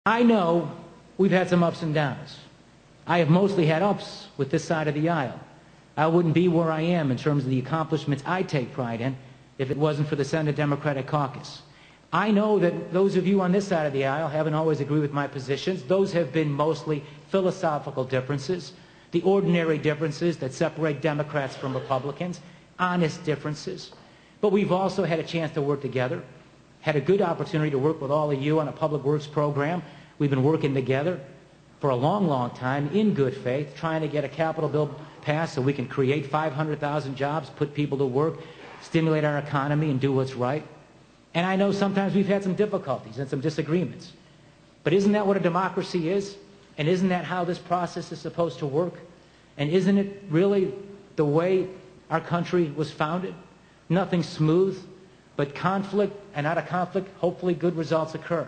I know we've had some ups and downs. I have mostly had ups with this side of the aisle. I wouldn't be where I am in terms of the accomplishments I take pride in if it wasn't for the Senate Democratic Caucus. I know that those of you on this side of the aisle haven't always agreed with my positions. Those have been mostly philosophical differences, the ordinary differences that separate Democrats from Republicans, honest differences. But we've also had a chance to work together, had a good opportunity to work with all of you on a public works program. We've been working together for a long, long time in good faith, trying to get a capital bill passed so we can create 500,000 jobs, put people to work, stimulate our economy, and do what's right. And I know sometimes we've had some difficulties and some disagreements. But isn't that what a democracy is? And isn't that how this process is supposed to work? And isn't it really the way our country was founded? Nothing smooth, but conflict, and out of conflict, hopefully good results occur.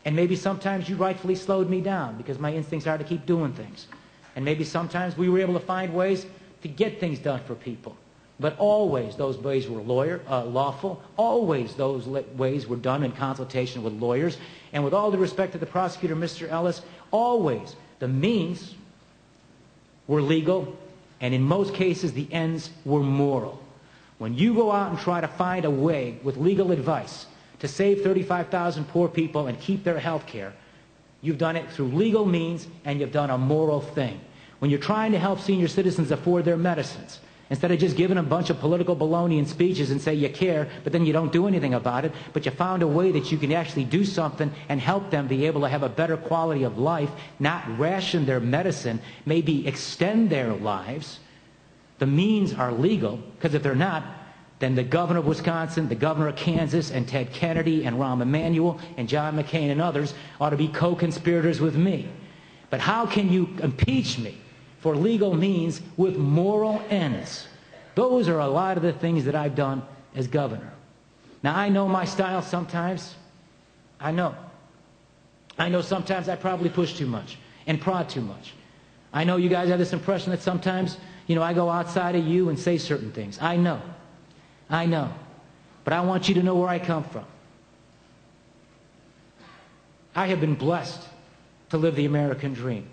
And maybe sometimes you rightfully slowed me down because my instincts are to keep doing things. And maybe sometimes we were able to find ways to get things done for people. But always those ways were lawful. Always those ways were done in consultation with lawyers. And with all due respect to the prosecutor, Mr. Ellis, always the means were legal, and in most cases the ends were moral. When you go out and try to find a way with legal advice to save 35,000 poor people and keep their health care, you've done it through legal means, and you've done a moral thing. When you're trying to help senior citizens afford their medicines, instead of just giving them a bunch of political baloney and speeches and say you care, but then you don't do anything about it, but you found a way that you can actually do something and help them be able to have a better quality of life, not ration their medicine, maybe extend their lives, the means are legal, because if they're not, then the governor of Wisconsin, the governor of Kansas, and Ted Kennedy, and Rahm Emanuel, and John McCain, and others ought to be co-conspirators with me. But how can you impeach me for legal means with moral ends? Those are a lot of the things that I've done as governor. Now, I know my style sometimes. I know sometimes I probably push too much and prod too much. I know you guys have this impression that sometimes, I go outside of you and say certain things. I know. But I want you to know where I come from. I have been blessed to live the American dream.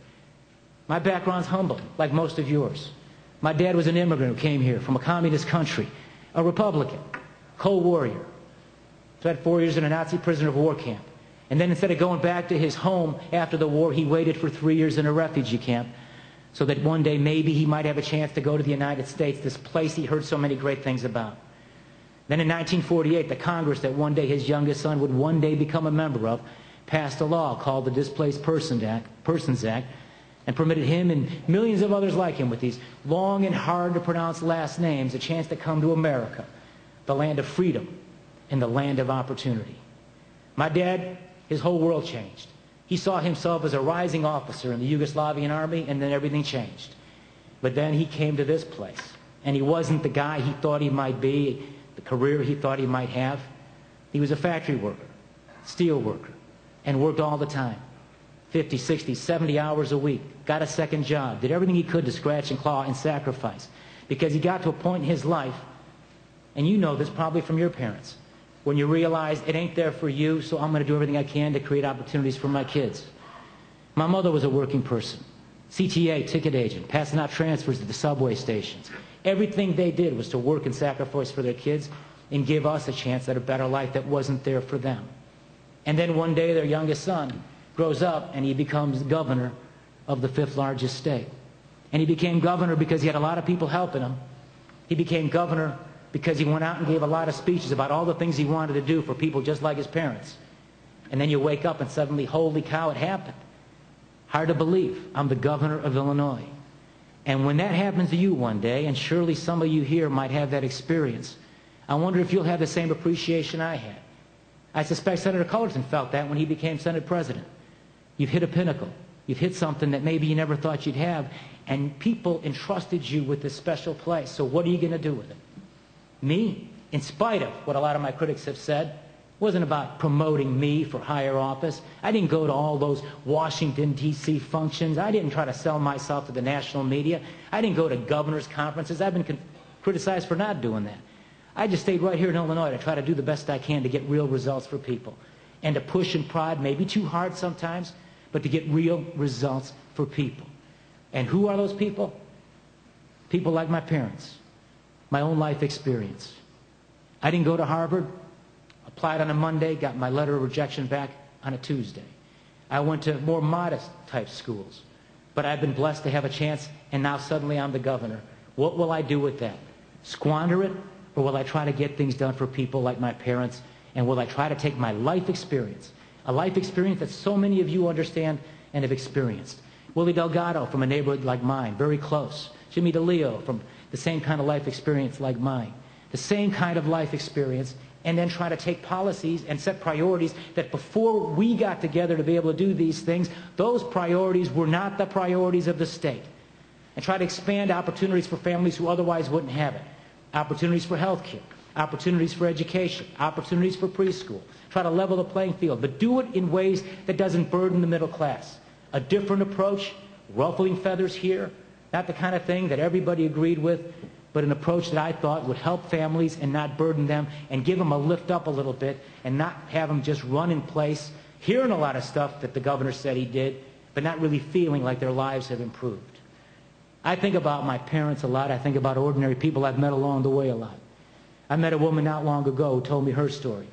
My background's humble, like most of yours. My dad was an immigrant who came here from a communist country, a Republican, Cold Warrior. Spent 4 years in a Nazi prisoner of war camp. And then instead of going back to his home after the war, he waited for 3 years in a refugee camp so that one day maybe he might have a chance to go to the United States, this place he heard so many great things about. Then in 1948, the Congress that one day his youngest son would one day become a member of passed a law called the Displaced Persons Act, and permitted him and millions of others like him with these long and hard to pronounce last names a chance to come to America, the land of freedom and the land of opportunity. My dad, his whole world changed. He saw himself as a rising officer in the Yugoslavian army, and then everything changed. But then he came to this place, and he wasn't the guy he thought he might be, the career he thought he might have. He was a factory worker, steel worker, and worked all the time. 50, 60, 70 hours a week, got a second job, did everything he could to scratch and claw and sacrifice. Because he got to a point in his life, and you know this probably from your parents, when you realize it ain't there for you, so I'm going to do everything I can to create opportunities for my kids. My mother was a working person, CTA, ticket agent, passing out transfers at the subway stations. Everything they did was to work and sacrifice for their kids and give us a chance at a better life that wasn't there for them. And then one day their youngest son grows up and he becomes governor of the 5th largest state. And he became governor because he had a lot of people helping him. He became governor because he went out and gave a lot of speeches about all the things he wanted to do for people just like his parents. And then you wake up and suddenly, holy cow, it happened. Hard to believe. I'm the governor of Illinois. And when that happens to you one day, and surely some of you here might have that experience, I wonder if you'll have the same appreciation I had. I suspect Senator Cullerton felt that when he became Senate President. You've hit a pinnacle. You've hit something that maybe you never thought you'd have, and people entrusted you with this special place. So what are you going to do with it? Me, in spite of what a lot of my critics have said, wasn't about promoting me for higher office. I didn't go to all those Washington, D.C. functions. I didn't try to sell myself to the national media. I didn't go to governors' conferences. I've been criticized for not doing that. I just stayed right here in Illinois to try to do the best I can to get real results for people. and to push and prod, maybe too hard sometimes, but to get real results for people. And who are those people? People like my parents, my own life experience. I didn't go to Harvard, applied on a Monday, got my letter of rejection back on a Tuesday. I went to more modest type schools, but I've been blessed to have a chance, and now suddenly I'm the governor. What will I do with that? Squander it, or will I try to get things done for people like my parents, and will I try to take my life experience, a life experience that so many of you understand and have experienced? Willie Delgado from a neighborhood like mine, very close. Jimmy DeLeo from the same kind of life experience like mine. The same kind of life experience, and then try to take policies and set priorities that before we got together to be able to do these things, those priorities were not the priorities of the state. And try to expand opportunities for families who otherwise wouldn't have it. Opportunities for health care, opportunities for education, opportunities for preschool. Try to level the playing field, but do it in ways that doesn't burden the middle class. A different approach, ruffling feathers here, not the kind of thing that everybody agreed with, but an approach that I thought would help families and not burden them and give them a lift up a little bit and not have them just run in place, hearing a lot of stuff that the governor said he did, but not really feeling like their lives have improved. I think about my parents a lot. I think about ordinary people I've met along the way a lot. I met a woman not long ago who told me her story,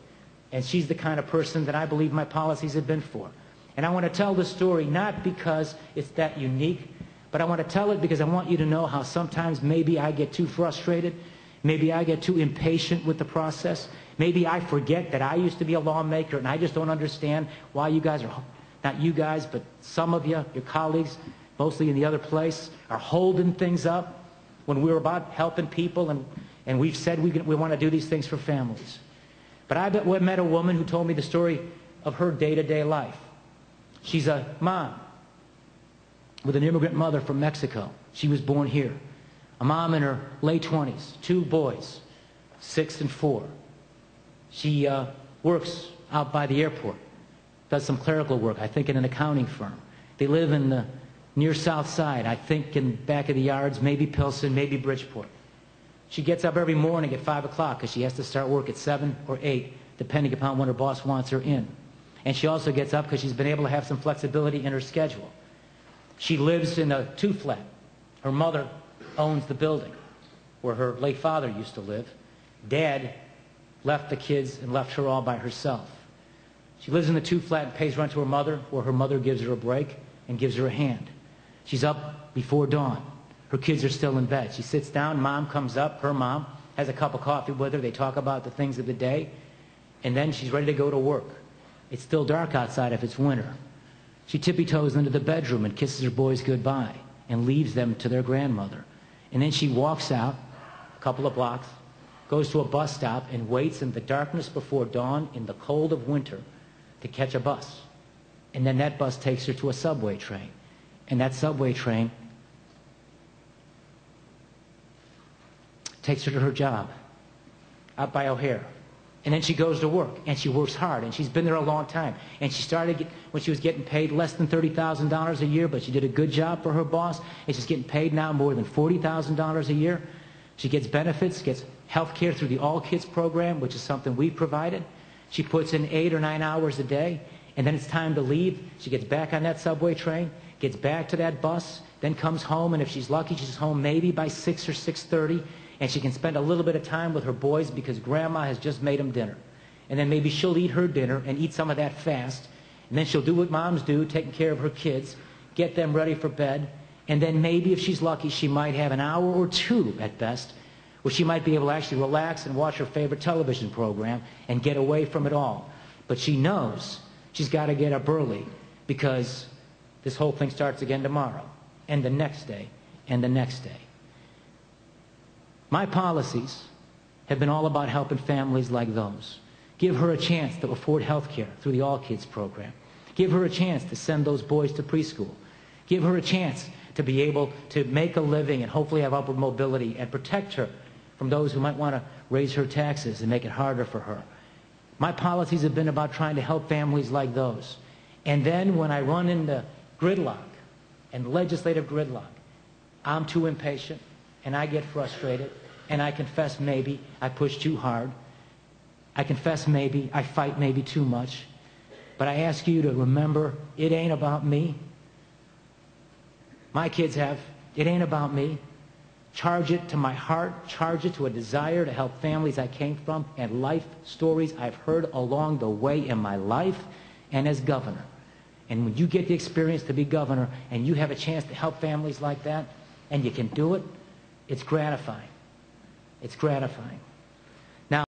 and she's the kind of person that I believe my policies have been for. And I want to tell the story not because it's that unique, but I want to tell it because I want you to know how sometimes maybe I get too frustrated, maybe I get too impatient with the process, maybe I forget that I used to be a lawmaker and I just don't understand why you guys are, not you guys, but some of you, your colleagues, mostly in the other place, are holding things up when we're about helping people and we've said we want to do these things for families. But I met a woman who told me the story of her day-to-day life. She's a mom with an immigrant mother from Mexico. She was born here. A mom in her late 20s, 2 boys, 6 and 4. She works out by the airport, does some clerical work, I think in an accounting firm. They live in the near South Side, I think in back of the yards, maybe Pilsen, maybe Bridgeport. She gets up every morning at 5 o'clock because she has to start work at 7 or 8, depending upon when her boss wants her in. And she also gets up because she's been able to have some flexibility in her schedule. She lives in a 2-flat. Her mother owns the building where her late father used to live. Dad left the kids and left her all by herself. She lives in the 2-flat and pays rent to her mother, where her mother gives her a break and gives her a hand. She's up before dawn. Her kids are still in bed. She sits down, mom comes up, her mom, has a cup of coffee with her. They talk about the things of the day, and then she's ready to go to work. It's still dark outside if it's winter. She tippy-toes into the bedroom and kisses her boys goodbye and leaves them to their grandmother. And then she walks out a couple of blocks, goes to a bus stop, and waits in the darkness before dawn in the cold of winter to catch a bus. And then that bus takes her to a subway train. And that subway train takes her to her job out by O'Hare. And then she goes to work, and she works hard, and she's been there a long time. And she started when she was getting paid less than $30,000 a year, but she did a good job for her boss, and she's getting paid now more than $40,000 a year. She gets benefits, gets health care through the All Kids program, which is something we've provided. She puts in 8 or 9 hours a day, and then it's time to leave. She gets back on that subway train, gets back to that bus, then comes home, and if she's lucky, she's home maybe by 6 or 6:30, and she can spend a little bit of time with her boys because grandma has just made them dinner. And then maybe she'll eat her dinner and eat some of that fast, and then she'll do what moms do, taking care of her kids, get them ready for bed, and then maybe if she's lucky, she might have an hour or 2 at best, where she might be able to actually relax and watch her favorite television program and get away from it all. But she knows she's got to get up early because this whole thing starts again tomorrow, and the next day, and the next day. My policies have been all about helping families like those. Give her a chance to afford health care through the All Kids program. Give her a chance to send those boys to preschool. Give her a chance to be able to make a living and hopefully have upward mobility and protect her from those who might want to raise her taxes and make it harder for her. My policies have been about trying to help families like those. And then when I run into gridlock and legislative gridlock, I'm too impatient and I get frustrated and I confess maybe I push too hard. I confess maybe I fight maybe too much. But I ask you to remember, it ain't about me. My kids have. It ain't about me. Charge it to my heart. Charge it to a desire to help families I came from and life stories I've heard along the way in my life and as governor. And when you get the experience to be governor and you have a chance to help families like that and you can do it, it's gratifying. It's gratifying.